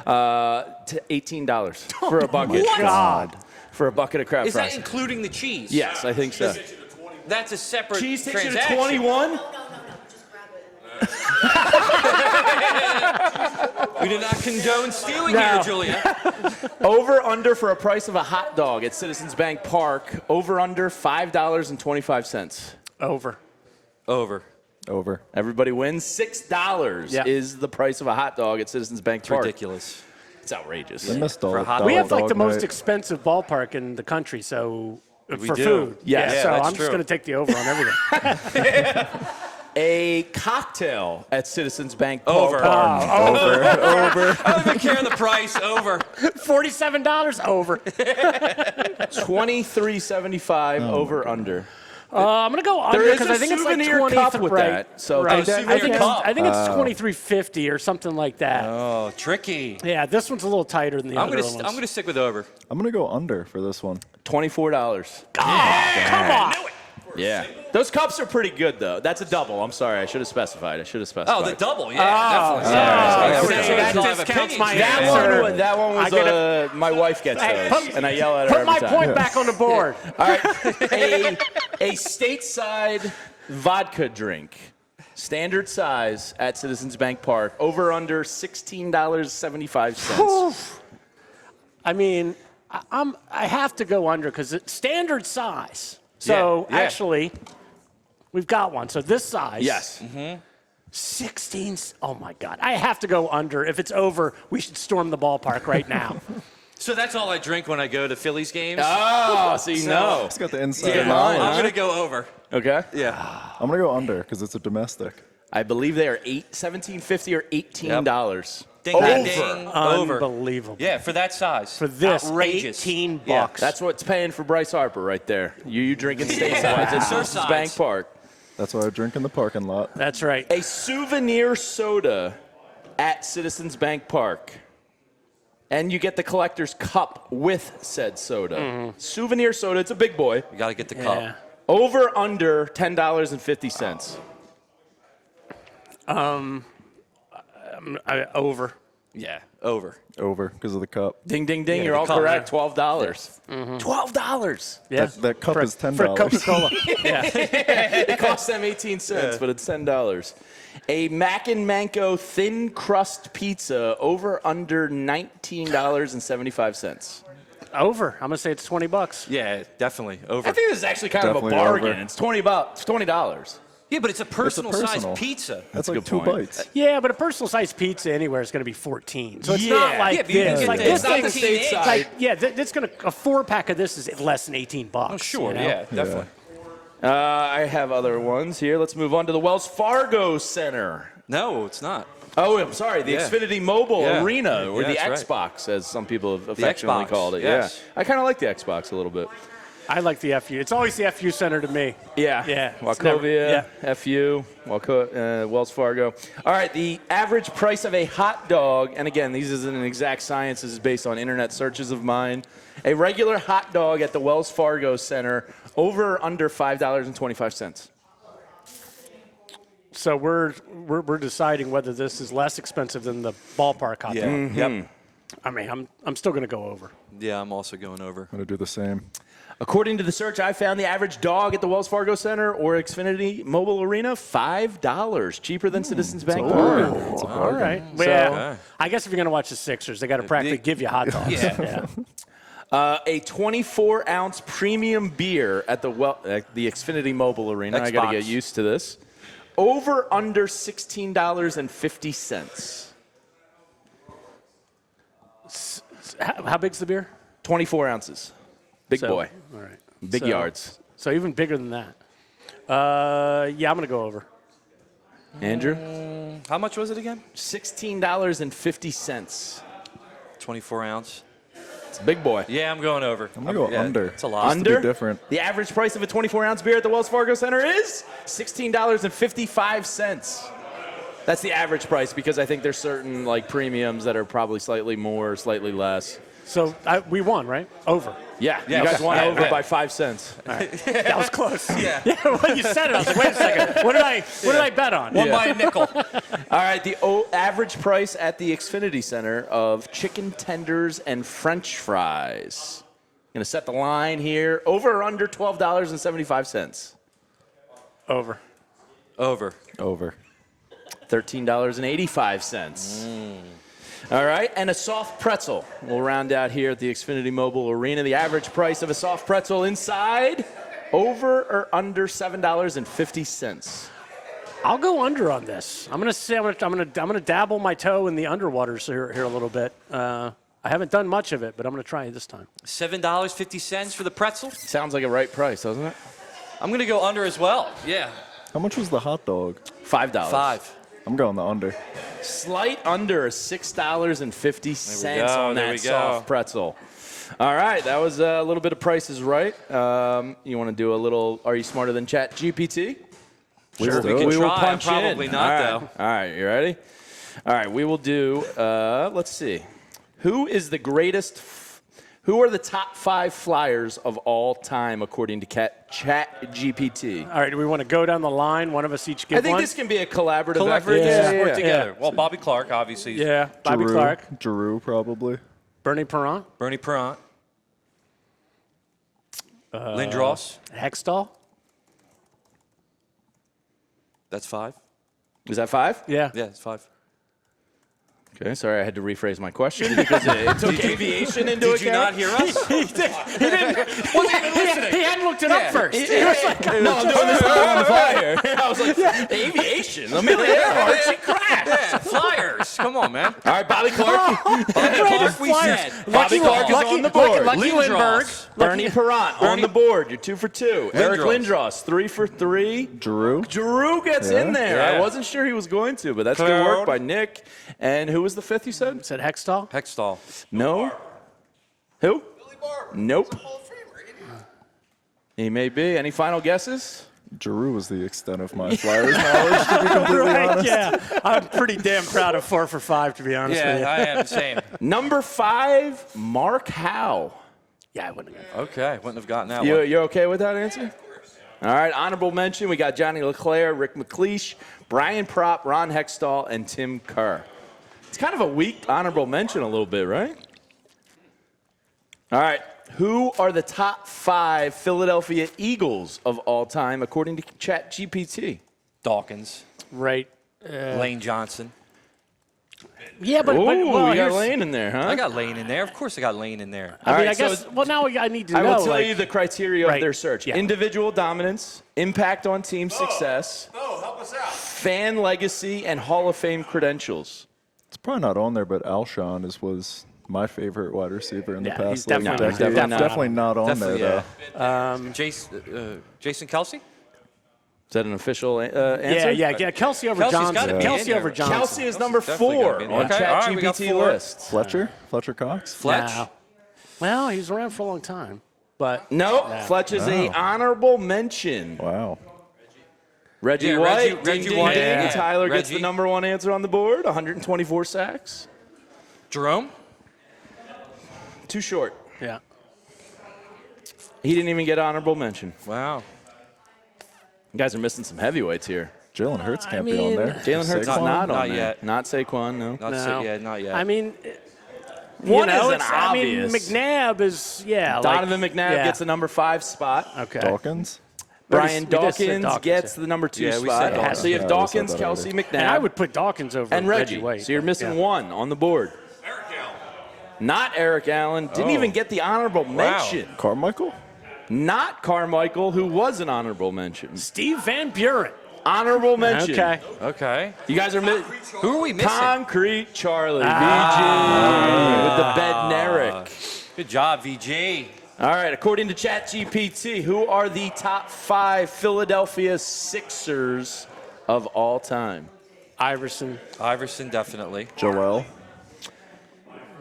$18 for a bucket. God. For a bucket of crab Is that fries. including the cheese? Yes, I think so. That's a separate Cheese takes you to transaction. 21. No, just grab it. We do not condone stealing No. here, Julia. Over under for a price of a hot dog at Citizens Bank Park. Over under $5.25. Over. Over. Over. Everybody wins. $6 Yeah. is the price of a hot dog at Citizens Bank Park. Ridiculous. It's outrageous. They missed all For a hot- We dollar have like the dog most night. expensive ballpark in the country, so for do. food. Yes. Yeah, so that's I'm just true. going to take the over on everything. A cocktail at Citizens Bank Over. Park. I don't even care the price. Over. $47 over. $23.75 over under. I'm going to go under There is because a I think it's like souvenir 20 cup with right. that. So right. there's- I think cup. I think it's $23.50 or something like that. Oh, tricky. Yeah, this one's a little tighter than the I'm other gonna ones. I'm gonna stick with over. I'm going to go under for this one. $24. Come on. Yeah. Those cups are pretty good, though. That's a double. I'm sorry. I should have specified. Oh, the double. Yeah, Oh, definitely. that Still have discounts opinions my here. answer. That one was, I gotta- my wife gets Hey, those, put- and I yell at her Put every my time. point back on the board. All right. A stateside vodka drink, standard size at Citizens Bank Park, over under $16.75. I mean, I have to go under because it's standard size. So Yeah, yeah. actually, we've got one. So this size. Yes. 16. Oh my God. I have to go under. If it's over, we should storm the ballpark right now. So that's all I drink when I go to Phillies games. Oh, so you know. It's got the inside Yeah. knowledge. I'm gonna go over. Okay. Yeah. I'm going to go under because it's a domestic. I believe they are $17.50 or $18. Ding, Over. ding, ding. Over. Unbelievable. Yeah, for that size. For this, outrageous. 18 Yeah. bucks. That's what's paying for Bryce Harper right there. You drinking stateside at Citizens Surfsides. Bank Park. That's why I drink in the parking lot. That's right. A souvenir soda at Citizens Bank Park. And you get the collector's cup with said soda. Souvenir soda, it's a big boy. You gotta get the Yeah. cup. Over under $10.50. Over. Yeah, over. Over because of the cup. Ding, ding, ding. Yeah, You're the all cup, correct. $12. $12. Yeah. That cup is $10. For Coca-Cola. Yeah. It costs them 18 cents, but it's $10. A Mac and Manco thin crust pizza, over under $19.75. Over. I'm going to say it's 20 bucks. Yeah, definitely over. I think this is actually kind of a Definitely bargain. over. It's $20. Yeah, but it's a personal personal. size pizza. That's a like good 2 point. bites. Yeah, but a personal-sized pizza anywhere is going to be 14. So it's Yeah. not like Yeah, but you can this. get Like the- this it's not thing the is stateside. like, yeah, that's going to a 4-pack of this is less than 18 bucks. Oh, sure. you know? Yeah, definitely. I have other ones here. Let's move on to the Wells Fargo Center. No, it's not. Oh, I'm sorry. The Yeah. Xfinity Mobile Yeah. Arena, or Yeah, the that's Xbox, as some people have affectionately Xbox, called it. yes. Yeah. I kind of like the Xbox a little bit. I like the FU. It's always the FU Center to me. Yeah. Yeah, it's never- Wachovia, FU, Wells Fargo. All right. The average price of a hot dog, and again, these isn't an exact science. This is based on internet searches of mine. A regular hot dog at the Wells Fargo Center, over or under $5.25. So we're deciding whether this is less expensive than the ballpark hot Yeah. dog. Yep. I mean, I'm still going to go over. Yeah, I'm also going over. I'm going to do the same. According to the search, I found the average dog at the Wells Fargo Center or Xfinity Mobile Arena, $5, cheaper than Citizens Bank Park. It's a All bargain. right. So- Well, I guess if you're going to watch the Sixers, they got to practically give you hot dogs. Yeah. A 24-ounce premium beer at the Xfinity Mobile Arena. I got to Xbox. get used to this. Over under $16.50. How big's the beer? 24 ounces. Big So- boy. All right. Big So- yards. So even bigger than that. Yeah, I'm going to go over. Andrew? How much was it again? $16.50. 24 ounce. It's a big boy. Yeah, I'm going over. I'm going to go Yeah, under. It's a lot. Just to be Under? different. The average price of a 24-ounce beer at the Wells Fargo Center is $16.55. That's the average price because I think there's certain like premiums that are probably slightly more, slightly less. So we won, right? Over. Yeah, Yeah, you guys okay. won Yeah, over yeah. by 5 cents. That was close. Yeah. When you said it, I was like, wait a second. What did I bet on? One by a nickel. All right, the average price at the Xfinity Center of chicken tenders and French fries. Going to set the line here. Over or under $12.75. Over. Over. Over. $13.85. All right, and a soft pretzel. We'll round out here at the Xfinity Mobile Arena. The average price of a soft pretzel inside, over or under $7.50. I'll go under on this. I'm gonna dabble my toe in the underwaters here a little bit. I haven't done much of it, but I'm gonna try it this time. $7.50 for the pretzel. Sounds like a right price, doesn't it? I'm going to go under as well. Yeah. How much was the hot dog? $5. 5. I'm going the under. Slight under, $6.50 There we go, on there that we soft go. pretzel. All right, that was a little bit of Price is Right. You want to do a little, are you smarter than Chat GPT? Sure. We can We will try. punch Probably in. not, All right. though. All right, you ready? All right, we will do, let's see. Who is the greatest, who are the top 5 flyers of all time according to Chat GPT? All right, do we want to go down the line? One of us each give I think one? this can be a collaborative effort. Collectively, Yeah. just work Yeah. together. Well, Bobby Clark, obviously. Yeah, Bobby Giroux. Clark, Giroux, probably. Bernie Perron, Bernie Perrant. Lindros. Hextall. That's 5. Is that 5? Yeah. Yeah, it's 5. Okay, sorry, I had to rephrase my question because it took aviation into account. Did you not hear us? He hadn't looked it up first. No, I'm doing this on the fly here. I was like, aviation. Amelia Earhart, she crashed. Yeah, Flyers. Come on, man. All right, Bobby Clark. Clark, we Flyers. said. Bobby Clark is on the board. Lucky Lindros. Lindbergh. Bernie Perrant on the board. You're 2 for 2. Eric Lindros, 3 for 3. Giroux. Giroux gets in there. Yeah. I wasn't sure he was going to, but that's good Cloud. work by Nick. And who was the 5th you said? Said Hextall. Hextall. No. Who? Nope. He may be. Any final guesses? Giroux was the extent of my Flyers knowledge, to be completely honest. Yeah, I'm pretty damn proud of 4 for 5, to be honest with you. Yeah, I am the same. Number 5, Mark Howe. Yeah, I wouldn't have. Okay, wouldn't have gotten that one. You okay with that answer? All right, honorable mention. We got Johnny LeClaire, Rick McLeish, Brian Propp, Ron Hextall, and Tim Kerr. It's kind of a weak honorable mention a little bit, right? All right. Who are the top 5 Philadelphia Eagles of all time, according to ChatGPT? Dawkins. Right. Lane Johnson. Yeah, but Ooh, well, we got here's- Lane in there, huh? I got Lane in there. Of course I got Lane in there. I All mean, right, I guess. so Well, now I need to I know. will tell like, you the criteria Right. of their search. Yeah. Individual dominance, impact on team success, help us out. fan legacy, and Hall of Fame credentials. It's probably not on there, but Alshon was my favorite wide receiver in the Yeah, past he's definitely like, not. decade. Definitely not. Definitely not on Definitely, there, yeah. Jason Kelsey? Is that an official answer? yeah. Kelsey over Kelsey's Johnson. gotta be Kelsey in over there. Johnson. Kelsey is number Definitely 4 gotta be in on there. Okay, all right, we got ChatGPT 4. list. though. Fletcher Cox. Fletch? No. Well, he was around for a long time, but No, Fletch is a honorable mention. Wow. Reggie Yeah, White. Reggie ding, ding, White. ding. Yeah. Tyler gets the Reggie. number 1 answer on the board. 124 sacks. Jerome? Too short. yeah. He didn't even get honorable mention. Wow. You guys are missing some heavyweights here. Jalen Hurts can't be mean- on there. Jalen Hurts is Saquon? not on Not there. yet. Not Saquon, no. Not yet. I mean, One is an it's- obvious. I mean, McNabb is Donovan McNabb yeah. gets the number 5 spot. Okay. Dawkins. Brian We just said Dawkins gets the number 2 Yeah, we spot. said Dawkins. So you have Yeah, we said Dawkins, that Kelsey, already. McNabb, And I would put Dawkins over and Reggie. White. So you're missing Yeah. 1 on the board. Not Eric Allen. Didn't Oh. even get the honorable mention. Carmichael? Not Carmichael, who was an honorable mention. Steve Van Buren. Honorable mention. Okay. Okay. You guys are Who are we missing? Concrete Charlie, VG, with the Bednarik. Good job, VG. All right, according to ChatGPT, who are the top 5 Philadelphia Sixers of all time? Iverson. Iverson, definitely. Joel.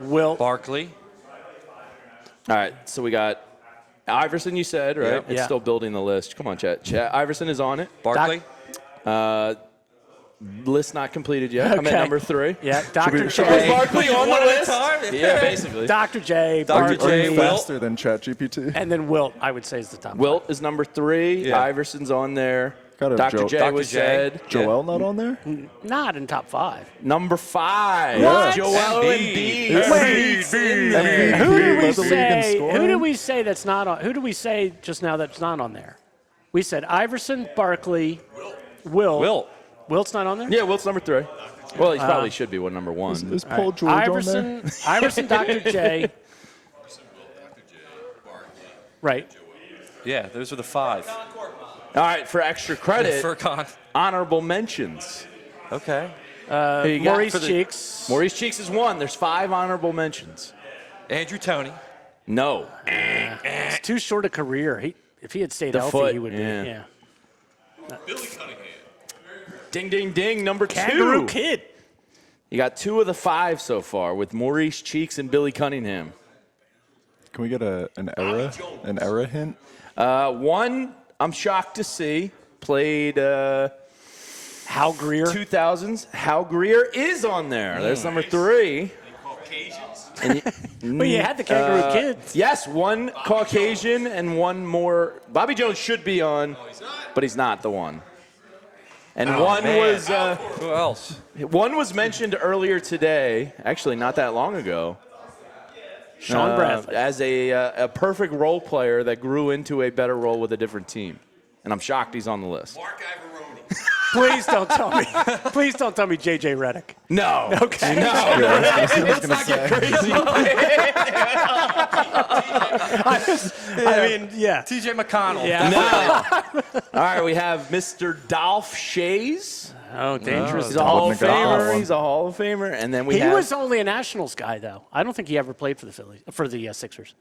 Wilt. Barkley. All right, so we got Iverson, you said, right? Yep. It's Yeah. still building the list. Come on, Chat. Iverson is on it. Barkley. List not completed yet. I'm at Okay. number 3. Yeah, Dr. Was J. Barkley on the One at a list? time? Yeah, basically. Dr. J. Dr. Barkley, J. Are you Wilt. faster than ChatGPT? And then Wilt, I would say, is the top. Wilt is number 3. Yeah. Iverson's on there. Gotta have Dr. Joe- J Dr. was J. said. Joel not on there? Not in top 5. Number 5. What? Joel Embiid. Embiid. Wait. in there. Who did we led the league in say? scoring? Who did we say that's not on? Who did we say just now that's not on there? We said Iverson, Barkley, Wilt. Wilt's not on there. Yeah, Wilt's number 3. Well, he probably should be number 1. Is Paul George on there? Iverson, Dr. J. Right. Yeah, those are the 5. All right, for extra credit, Furcon. honorable mentions. Okay. Who you got Maurice for the- Cheeks. Maurice Cheeks is one. There's 5 honorable mentions. Andrew Toney. No. It's too short a career. If he had stayed The healthy, foot, he would yeah. be. Yeah. Ding, ding, ding. Number 2. Kangaroo Kid. You got 2 of the 5 so far with Maurice Cheeks and Billy Cunningham. Can we get an era hint? One, I'm shocked to see, played Hal Greer. 2000s. Hal Greer is on there. There's number 3. Well, you had the Kangaroo Kid. Yes, one Caucasian and one more. Bobby Jones should be on, but he's not the one. And one was Who else? one was mentioned earlier today, actually not that long ago, Sean Bradley. as a perfect role player that grew into a better role with a different team. And I'm shocked he's on the list. Please don't tell me. Please don't tell me J.J. Redick. No. Okay. No. I was gonna say. Crazy. I mean, yeah. TJ McConnell. Yeah. No. All right, we have Mr. Dolph Shays. Oh, dangerous. He's a Hall of Wouldn't have got that Famer. one. He's a Hall of Famer. And then we He have. was only a Nationals guy, though. I don't think he ever played for the Phillies, for the Sixers.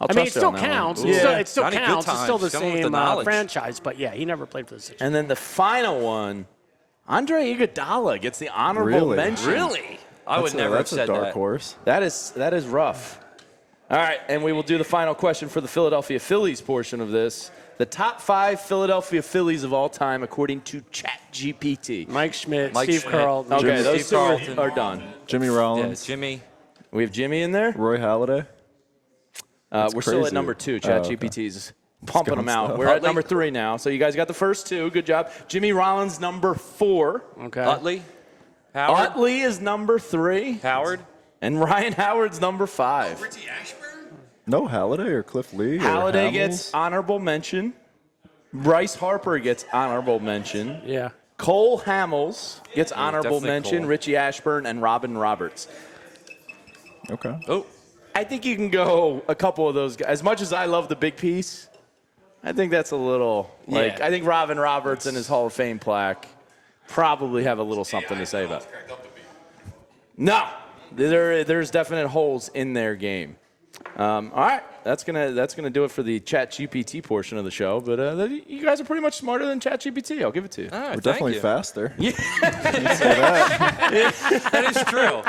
I'll I mean, it trust you still on that one. counts. Yeah. It still Johnny counts. It's still the Goodtimes, someone with the same knowledge. franchise, but yeah, he never played for the Sixers. And then the final one, Andre Iguodala gets the honorable Really? mention. Really? I would never have That's a said dark that. horse. That is rough. All right, and we will do the final question for the Philadelphia Phillies portion of this. The top 5 Philadelphia Phillies of all time, according to ChatGPT. Mike Schmidt, Mike Steve Schmidt. Carlton. Okay, those Steve 2 Carlton. are done. Jimmy Yeah, Rollins, Jimmy. We have Jimmy in there. Roy Halladay. We're still at crazy. number 2. Oh, okay. ChatGPT's pumping going them out. slow. We're at Utley. number 3 now. So you guys got the first 2. Good job. Jimmy Rollins, number 4. Okay. Utley. Howard. Utley is number 3. Howard. And Ryan Howard's number 5. No Halladay or Cliff Lee. Halladay or gets Hamels? honorable mention. Bryce Harper gets honorable mention. Yeah. Cole Hamels gets honorable definitely mention. Cole. Richie Ashburn and Robin Roberts. Okay. Oh. I think you can go a couple of those guys. As much as I love the big piece, I think that's a little like Yeah. I think Robin Roberts and his Hall of Fame plaque probably have a little something to say about it. No, there's definite holes in their game. All right, that's gonna do it for the ChatGPT portion of the show. But you guys are pretty much smarter than ChatGPT. I'll give it to you. All right, We're thank definitely you. faster. That is true.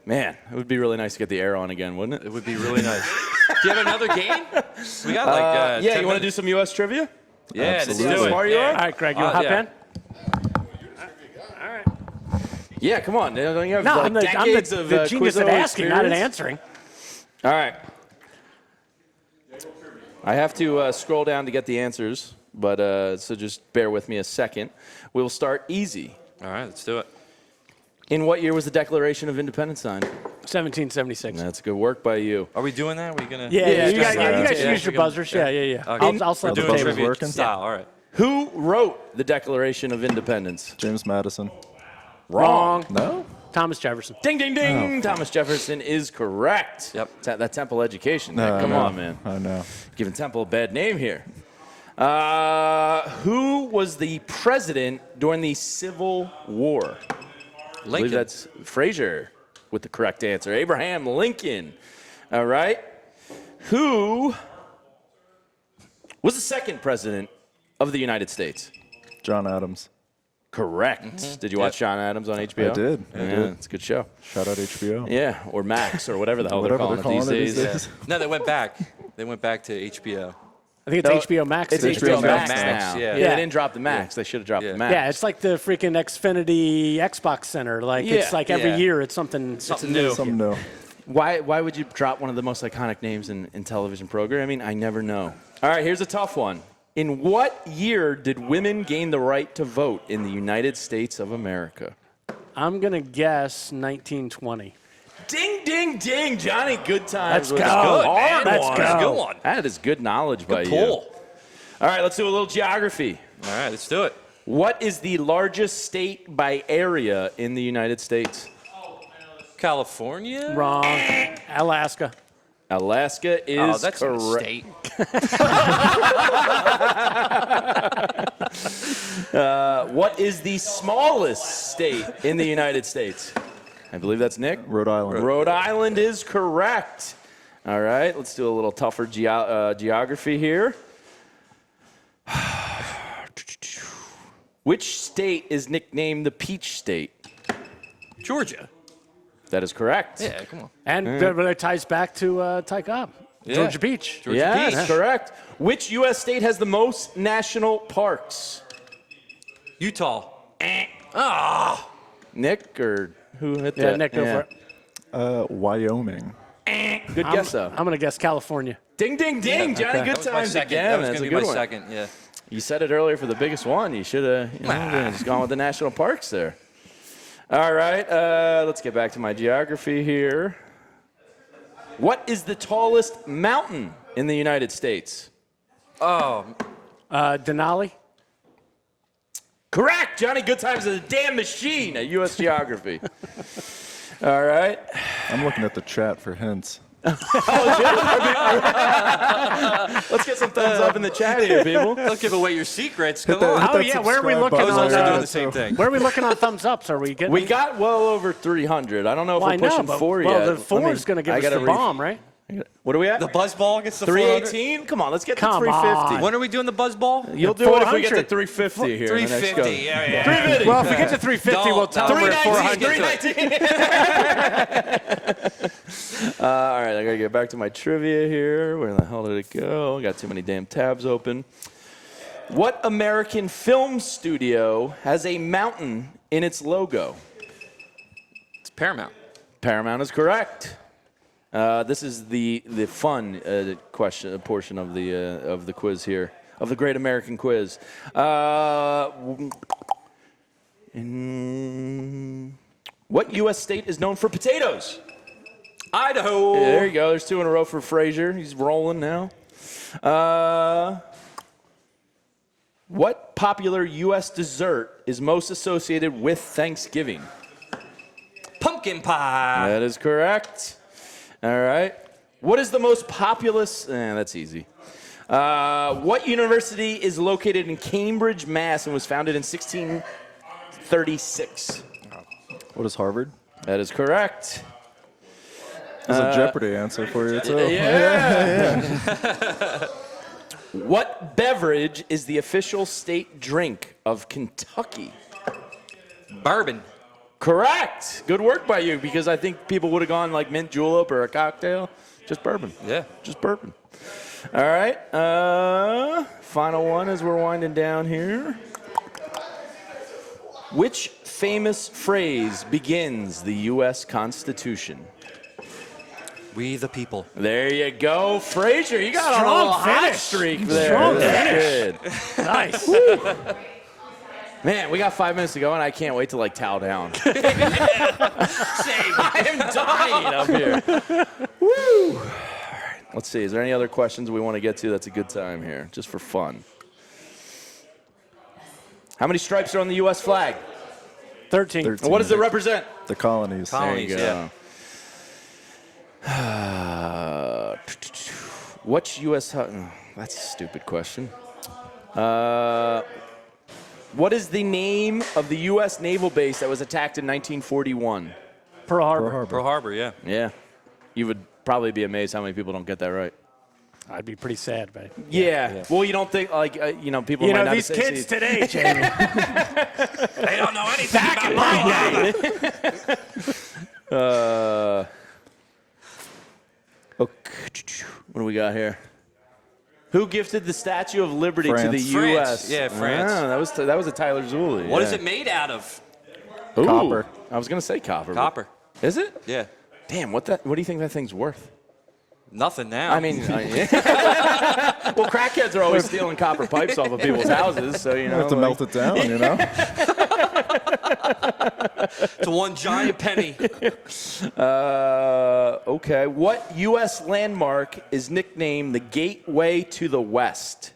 Man, it would be really nice to get the air on again, wouldn't it? It would be really nice. Do you have another game? We got like Yeah, 10 you want to do minutes. some U.S. trivia? Yeah, let's Absolutely. do it. Smart you are? All right, Greg, you want to hop yeah. in? Yeah, come on. Don't you have No, like I'm the decades of genius Quizzo of asking, not at experience? answering. All right. I have to scroll down to get the answers, but so just bear with me a second. We'll start easy. All right, let's do it. In what year was the Declaration of Independence signed? 1776. That's good work by you. Are we doing that? Are we gonna? Yeah, you guys Yeah, use your we're gonna- buzzers. Yeah. Okay. I'll We're slap the doing buzzers table. trivia working? style. All right. Who wrote the Declaration of Independence? James Madison. Wrong. No? Thomas Jefferson. Ding, ding, ding. Thomas Jefferson is correct. Yep. That Temple education. man. Come I know. on, man. I know. Giving Temple a bad name here. Who was the president during the Civil War? I believe Lincoln. that's Frazier with the correct answer. Abraham Lincoln. All right. Who was the second president of the United States? John Adams. Correct. Did you watch John Adams on HBO? I did. I Yeah, did. it's a good show. Shout out HBO. Yeah, or Max, or whatever the hell Whatever they're calling it these days. No, they went back. They went back to HBO. I think it's No, HBO Max. It's these HBO days. Max, Max, now. yeah. They didn't drop the Max. They should have dropped Yeah. the Max. Yeah, it's like the freaking Xfinity Xbox Center. Like it's Yeah. like every Yeah. year it's something new. Some no. Why would you drop one of the most iconic names in television programming? I never know. All right, here's a tough one. In what year did women gain the right to vote in the United States of America? I'm gonna guess 1920. Ding, ding, ding. Johnny Goodtimes. Let's was go. good. Man, let's one. go. That's a good one. That is good knowledge by you. Pull. All right, let's do a little geography. All right, let's do it. What is the largest state by area in the United States? California. Wrong. Alaska. Alaska is Oh, that's a correct. state. What is the smallest state in the United States? I believe that's Nick. Rhode Island. Rhode Island is correct. All right, let's do a little tougher geography here. Which state is nicknamed the Peach State? Georgia. That is correct. Yeah, come on. And it ties back to Ty Cobb. Yeah. Georgia Beach. Georgia Yes, Beach. correct. Which U.S. state has the most national parks? Utah. Nick or who hit Yeah, that? Nick, go for it. Wyoming. Good guess, though. I'm going to guess California. Ding, ding, ding. Johnny That was my Goodtimes second. again. That was That's going a to be good my one. second, yeah. You said it earlier for the biggest one. You should have just gone with the national parks there. All right, let's get back to my geography here. What is the tallest mountain in the United States? Denali. Correct. Johnny Goodtimes is a damn machine at U.S. geography. All right. I'm looking at the chat for hints. Let's get some thumbs up in the chat here, people. Don't give away your secrets. Hit Come that- on. hit Oh, that yeah, where are we subscribe looking button Those on ones right are now, doing the same so- thing. Where are we looking on thumbs ups? Are we getting? We got well over 300. I don't know if Well, we're I know, pushing but 4 well, yet. the 4 is going to give us the bomb, right? What are we at? The buzz ball gets the 400? 318? Come on, let's get to Come 350. on. When are we doing the buzz ball? You'll do it if we get to 400. 350 here. in the next 350. go. Yeah, yeah. 350. Well, if we get to 350, we'll tell them we're at 400. 319. All right, I got to get back to my trivia here. Where the hell did it go? Got too many damn tabs open. What American film studio has a mountain in its logo? It's Paramount. Paramount is correct. This is the fun portion of the quiz here, of the Great American Quiz. What U.S. state is known for potatoes? Idaho. Yeah, there you go. There's 2 in a row for Frazier. He's rolling now. What popular U.S. dessert is most associated with Thanksgiving? Pumpkin pie. That is correct. All right. What is the most populous? That's easy. What university is located in Cambridge, Mass. and was founded in 1636? What is Harvard? That is correct. There's a Jeopardy answer for you, too. Yeah. What beverage is the official state drink of Kentucky? Bourbon. Correct. Good work by you, because I think people would have gone like mint julep or a cocktail. Just bourbon. Yeah. Just bourbon. All right. Final one as we're winding down here. Which famous phrase begins the U.S. Constitution? We the people. There you go, Frazier. You got Strong a little hot finish. streak there. Strong That's good. Nice. Man, we got 5 minutes to go, and I can't wait to like towel down. I am dying up here. Woo! All right, let's see. Is there any other questions we want to get to? That's a good time here, just for fun. How many stripes are on the U.S. flag? 13. 13. What does it represent? The colonies. Colonies. There you go. What's U.S. That's a stupid question. What is the name of the U.S. naval base that was attacked in 1941? Pearl Harbor. Pearl Harbor, yeah. Yeah. You would probably be amazed how many people don't get that right. I'd be pretty sad, but Yeah. Well, you don't think, like, people you might know not these say- kids today, Jamie. They don't know anything about my day. Okay. What do we got here? Who gifted the Statue of Liberty to the France. U.S.? Yeah, France. Ah, that was a Tyler Zulli. What yeah. is it made out of? Ooh, Copper. I was gonna say copper. but- Copper. Is it? Yeah. Damn. What do you think that thing's worth? Nothing now. I mean, yeah. Well, crackheads are always stealing copper pipes off of people's houses, so you know. have to melt it down, you know? it's one giant penny. Okay. What U.S. landmark is nicknamed the Gateway to the West?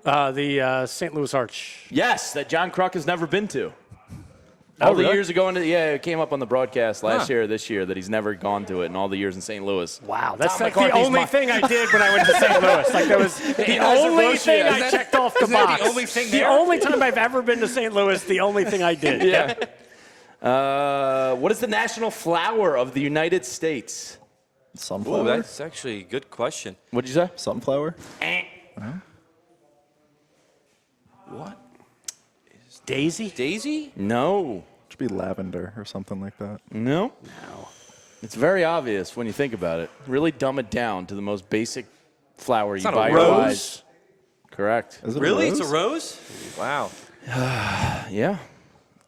The St. Louis Arch. Yes, that John Kruk has never been to. All the really? years of going to, it came up on the broadcast last year or this year that he's never gone to it in all the years in St. Louis. Wow, that's Tom like the McCarthy's only thing I did when I went to St. Louis. Like that was the only thing I checked off the isn't that box. the only thing The there? only time I've ever been to St. Louis, the only thing I did. Yeah. What is the national flower of the United States? Sunflower? Ooh, that's actually a good question. What'd you say? Sunflower? What? Daisy? Daisy? No. Should be lavender or something like that. No. It's very obvious when you think about it. Really dumb it down to the most basic flower you not a buy. rose? Correct. Is it Really? a rose? It's a rose? Wow. Yeah.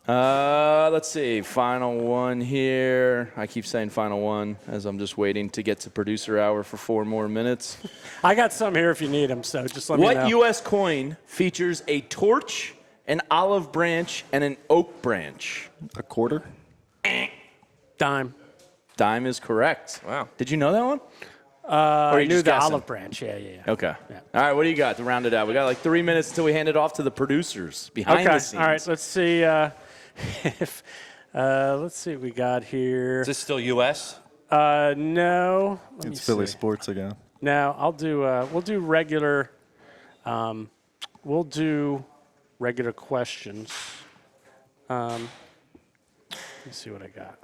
Let's see. Final one here. I keep saying final one as I'm just waiting to get to producer hour for 4 more minutes. I got some here if you need them, so just let me know. What U.S. coin features a torch, an olive branch, and an oak branch? A quarter? Dime. Dime is correct. Wow. Did you know that one? I you knew just the guessing? olive branch. Yeah. Okay. Yeah. All right, what do you got to round it out? We got like 3 minutes until we hand it off to the producers behind Okay. the scenes. All right. Let's see. If let's see what we got here. Is this still U.S.? No. Let me It's Philly see. sports again. No, I'll do. We'll do regular. We'll do regular questions. Let me see what I got.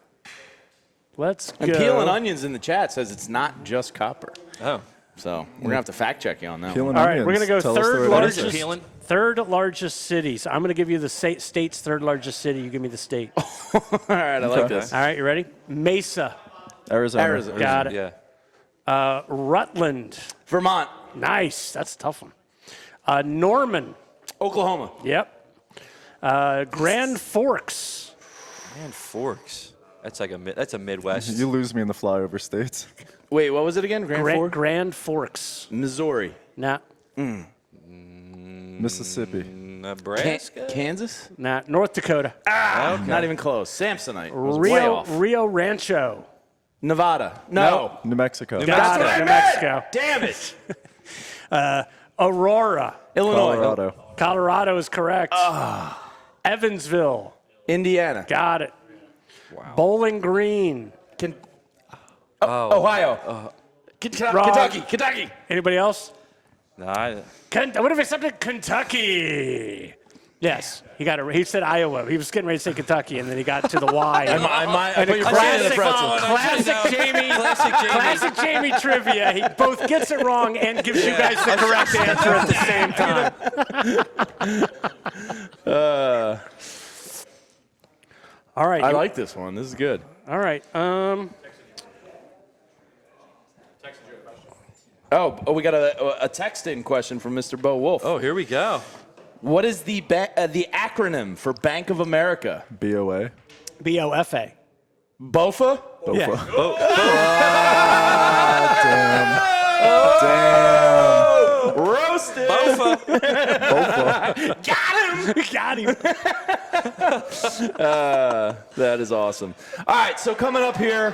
Let's go. And Peeling Onions in the chat says it's not just copper. Oh. So we're going to have to fact check you on that Peeling one. All right, onions. we're gonna go Tell us the third right largest. answer. Peeling? Third largest city. So I'm going to give you the state's third largest city. You give me the state. All All right, I like this. right, you ready? Mesa. Arizona. Arizona. Got it. Yeah. Rutland. Vermont. Nice. That's a tough one. Norman. Oklahoma. Yep. Grand Forks. Man, Forks. That's like that's a Midwest. You lose me in the flyover states. Wait, what was it again? Grand Forks. Missouri. Nah. Mississippi. Nebraska? Kansas? Nah. North Dakota. Not even close. Samsonite. Was way off. Rio Rancho. Nevada. No. New Mexico. Got it. New Mexico. Damn it. Aurora. Illinois. Colorado is correct. Evansville. Indiana. Got it. Wow. Bowling Green. Ohio. Kentucky. Anybody else? Nah, What if accepted Kentucky? Yes, he got it. He said Iowa. He was getting ready to say Kentucky, and then he got to the Y. I put your brand in the pretzel. Classic Jamie trivia. He both gets it wrong and gives you guys the correct answer at the same time. All right. I like this one. This is good. All right. We got a text-in question from Mr. Bo Wolf. Oh, here we go. What is the acronym for Bank of America? BOA. BOFA. BOFA? Yeah. Damn. Roasted. Got him. That is awesome. All right, so coming up here,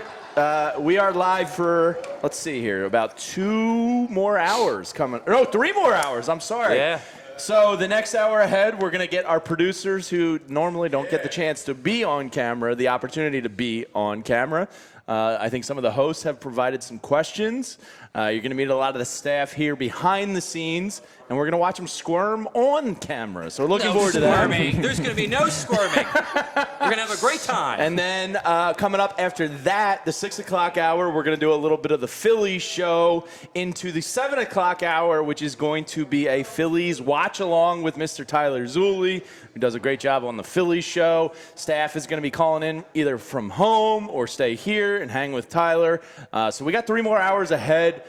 we are live for, let's see here, about 2 more hours coming. No, 3 more hours. I'm sorry. Yeah. So the next hour ahead, we're going to get our producers who normally don't get the chance to be on camera, the opportunity to be on camera. I think some of the hosts have provided some questions. You're going to meet a lot of the staff here behind the scenes, and we're going to watch them squirm on camera. So we're looking forward to that. Squirming. There's going to be no squirming. We're going to have a great time. And then coming up after that, the 6 o'clock hour, we're going to do a little bit of the Phillies show into the 7 o'clock hour, which is going to be a Phillies watch along with Mr. Tyler Zulli, who does a great job on the Phillies show. Staff is going to be calling in either from home or stay here and hang with Tyler. So we got 3 more hours ahead.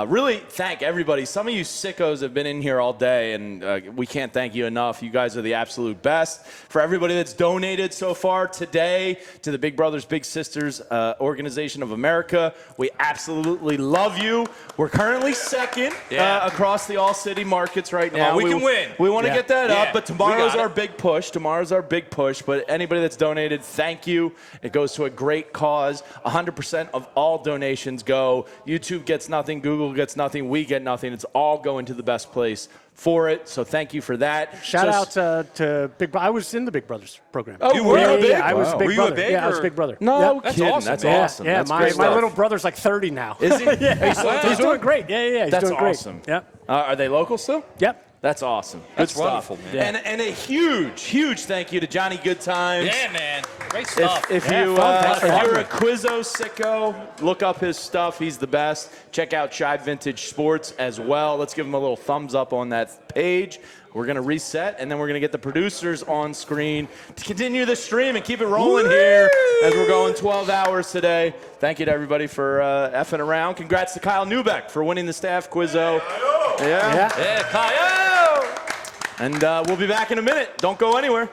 Really thank everybody. Some of you sickos have been in here all day, and we can't thank you enough. You guys are the absolute best. For everybody that's donated so far today to the Big Brothers Big Sisters Organization of America, we absolutely love you. We're currently second across the all-city markets right now. We can win. We want to get that up, but tomorrow's got our big push. But anybody that's donated, thank you. It goes to a great cause. 100% of all donations go. YouTube gets nothing. Google gets nothing. We get nothing. It's all going to the best place for it. So thank you for that. Shout out to Big Brother. I was in the Big Brothers program. Oh, You were yeah, a Big? yeah, I was Wow. Big Were you a Brother. Big, Yeah, I was or- Big Brother. No Yep. That's kidding. awesome, That's man. awesome. Yeah, That's my great stuff. little brother's like 30 now. Is he? He's still He's doing great. Yeah. He's That's doing great. awesome. Yep. Are they local still? Yep. That's awesome. Good That's stuff. wonderful, man. And a huge thank you to Johnny Goodtimes. Yeah, man. Great stuff. If Yeah, you're fun. a Quizzo sicko, look up his stuff. He's the best. Check out Shy Vintage Sports as well. Let's give him a little thumbs up on that page. We're going to reset, and then we're going to get the producers on screen to continue the stream and keep it rolling here as we're going 12 hours today. Thank you to everybody for effing around. Congrats to Kyle Newbeck for winning the staff Quizzo. Yeah. Yeah, Kyle! And we'll be back in a minute. Don't go anywhere.